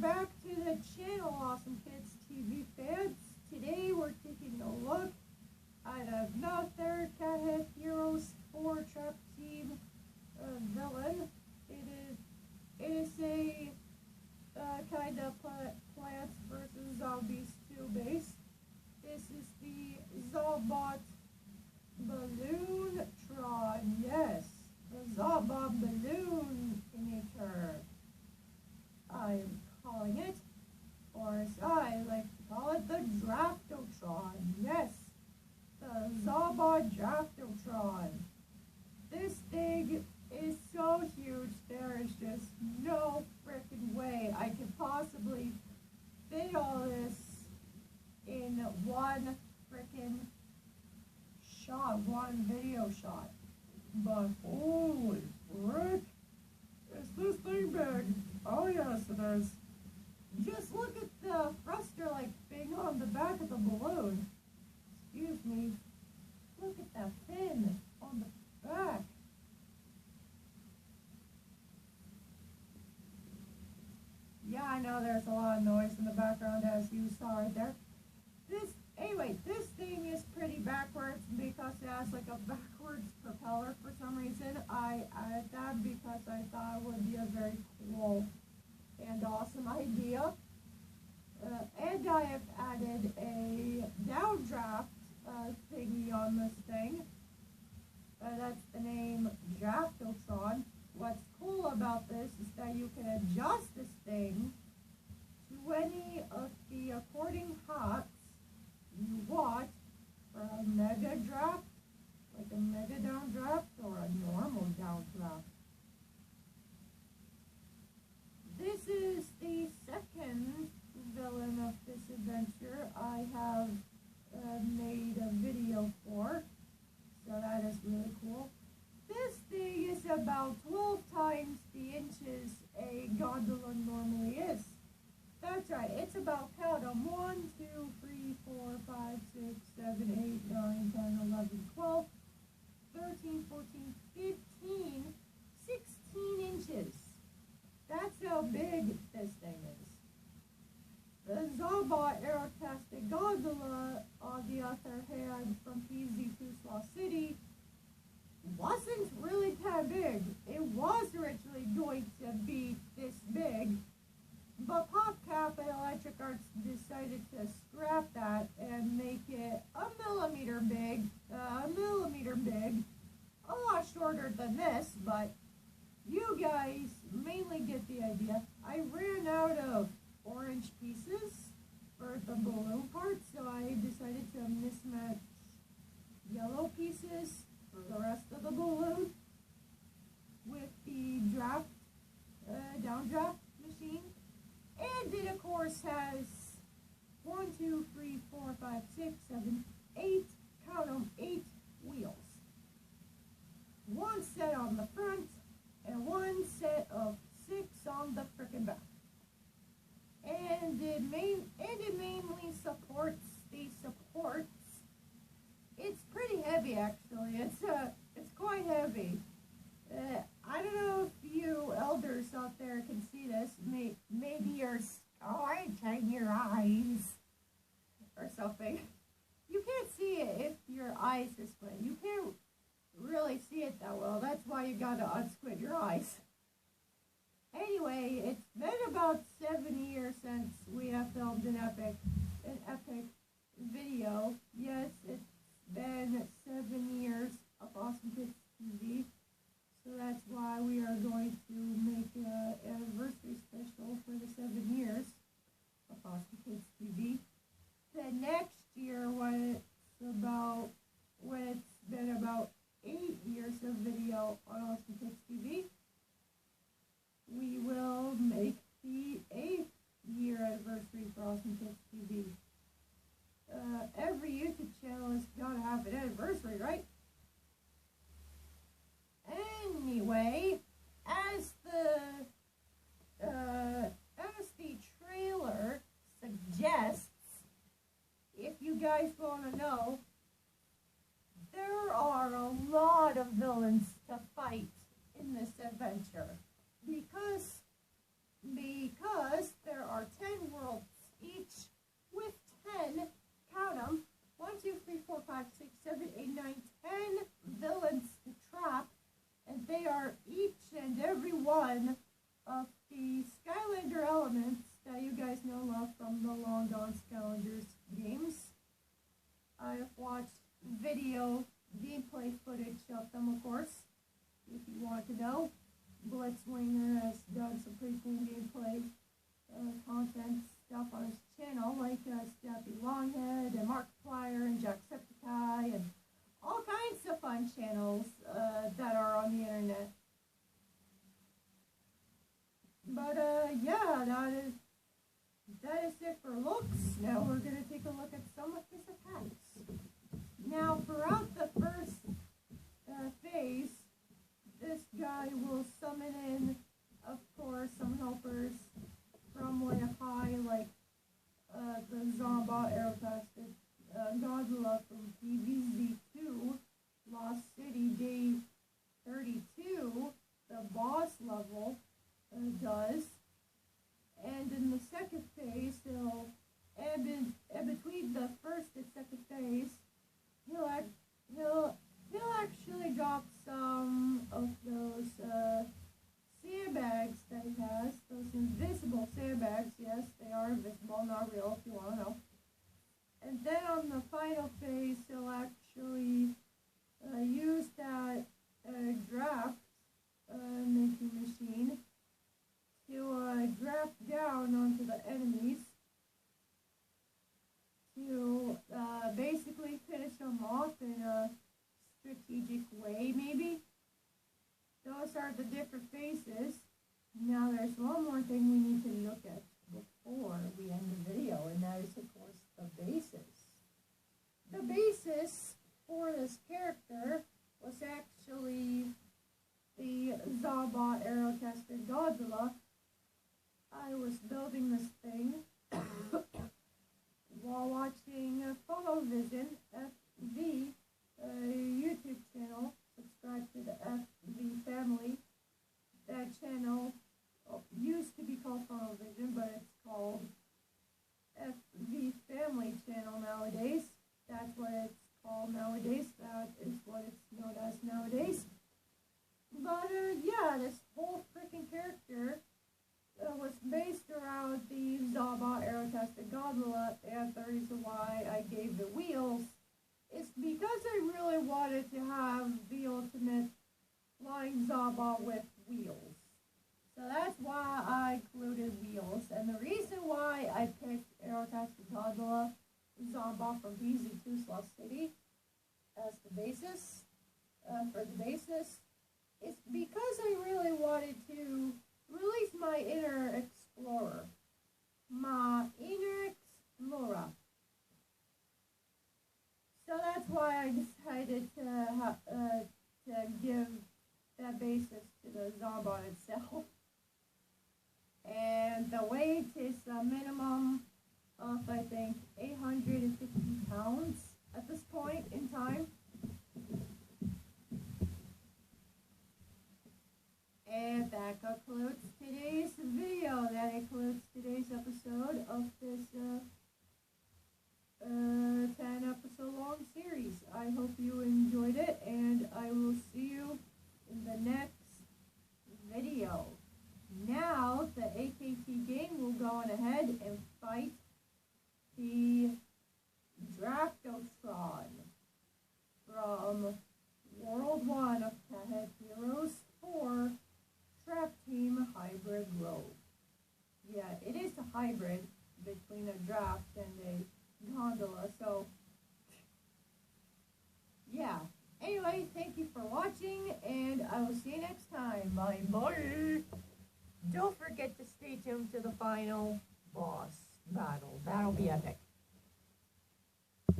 Welcome back to the channel, Awesome Kids TV fans. Today we're taking a look at another Cathead Heroes 4 Trap Team villain. It is a kind of Plants vs. Zombies 2 base. This is the Zobot Balloon-tron. Yes, the Zobot Balloon Imitator. I am calling it, or as I like to call it, the Draftotron. Yes, the Zobot Draftotron. This thing is so huge, there is just no frickin' way I could possibly fit all this in one frickin' shot, one video shot. But holy frick, is this thing big? Oh yes, it is. Just look at the thruster-like thing on the back of the balloon. Excuse me. Look at that fin on the back. Yeah, I know there's a lot of noise in the background, as you saw right there. This thing is pretty backwards because it has like a backwards propeller for some reason. I added that because I thought it would be a very cool and awesome idea. And I have added a downdraft thingy on this thing. That's the name Draftotron. What's cool about this is that you can adjust this thing to any of the according hots you want for a mega draft, like a mega downdraft or a normal downdraft. This is the second villain of this adventure I have made a video for, so that is really cool. This thing is about 12 times the inches a gondola normally is. That's right, it's about, count them, 1, 2, 3, 4, 5, 6, 7, 8, 9, 10, 11, 12, 13, 14, 15, 16 inches. That's how big this thing is. The Zobot Aerotastic Gondola, on the other hand, from PZ2 Sloth City, wasn't really that big. It was originally going to be this big, but PopCap and Electric Arts decided to scrap that and make it a millimeter big, a lot shorter than this, but you guys mainly get the idea. I ran out of orange pieces for the balloon part, so I decided to mismatch yellow pieces for the rest of the balloon with the downdraft machine. And it, of course, has 1, 2, 3, 4, 5, 6, 7, 8, count them, 8 wheels. One set on the front, and one set of 6 on the frickin' back. And it mainly supports these supports. It's pretty heavy, actually. It's quite heavy. I don't know if you elders out there can see this. Maybe you're squinting your eyes or something. You can't see it if your eyes are squinted. You can't really see it that well. That's why you gotta unsquint your eyes. Anyway, it's been about 7 years since we have filmed an epic video. Yes, it's been 7 years of Awesome Kids TV. So that's why we are going to make an anniversary special for the 7 years of Awesome Kids TV. The next year, when it's been about 8 years of video on Awesome Kids TV, we will make the 8th year anniversary for Awesome Kids TV. Every YouTube channel has got to have an anniversary, right? Anyway, as the trailer suggests, if you guys want to know, there are a lot of villains to fight in this adventure because there are 7, 8, 9, 10 villains to trap, and they are each and every one of the Skylander elements that you guys know love from the Long Dawn Skylanders games. I have watched video gameplay footage of them, of course, if you want to know. Blitzwinger has done some pretty cool gameplay content stuff on his channel, like Stappy Longhead and Markiplier and Jacksepticeye and all kinds of fun channels that are on the internet. But yeah, that is it for looks. Now we're going to take a look at some of his attacks. Now throughout the first phase, this guy will summon in, of course, some helpers from way up high, like the Zombot Aerotastic Godzilla from PVZ2, Lost City Day 32, the boss level does. And in the second phase, and between the first and second phase, he'll actually drop some of those sandbags that he has, those invisible sandbags. Yes, they are invisible, not real, if you want to know. And then on the final phase, he'll actually use that draft making machine to draft down onto the enemies to basically finish them off in a strategic way, maybe. Those are the different phases. Now there's one more thing we need to look at before we end the video, and that is, of course, the basis. The basis for this character was actually the Zombot Aerotastic Godzilla. I was building this thing while watching FollowVision FV YouTube channel. Subscribe to the FV family. That channel used to be called FollowVision, but it's called FV Family Channel nowadays. That's what it's called nowadays. That is what it's known as nowadays. But yeah, this whole freaking character was based around the Zombot Aerotastic Godzilla, and the reason why I gave the wheels is because I really wanted to have the ultimate flying Zombot with wheels. So that's why I included wheels, and the reason why I picked Aerotastic Godzilla Zombot from PVZ2 Lost City as the basis, for the basis, is because I really wanted to release my inner explorer. My inner explorer. So that's why I decided to give that basis to the Zombot itself. And the weight is a minimum of, I think, 850 pounds at this point in time. And that concludes today's video. That includes today's episode of this 10-episode long series. I hope you enjoyed it, and I will see you in the next video. Now, the AKT game will go on ahead and fight the Draftotron from World 1 of Cathead Heroes 4 Trap Team Hybrid Rogue. Yeah, it is a hybrid between a draft and a gondola, so yeah. Anyway, thank you for watching, and I will see you next time. Bye bye. Don't forget to stay tuned to the final boss battle. That'll be epic.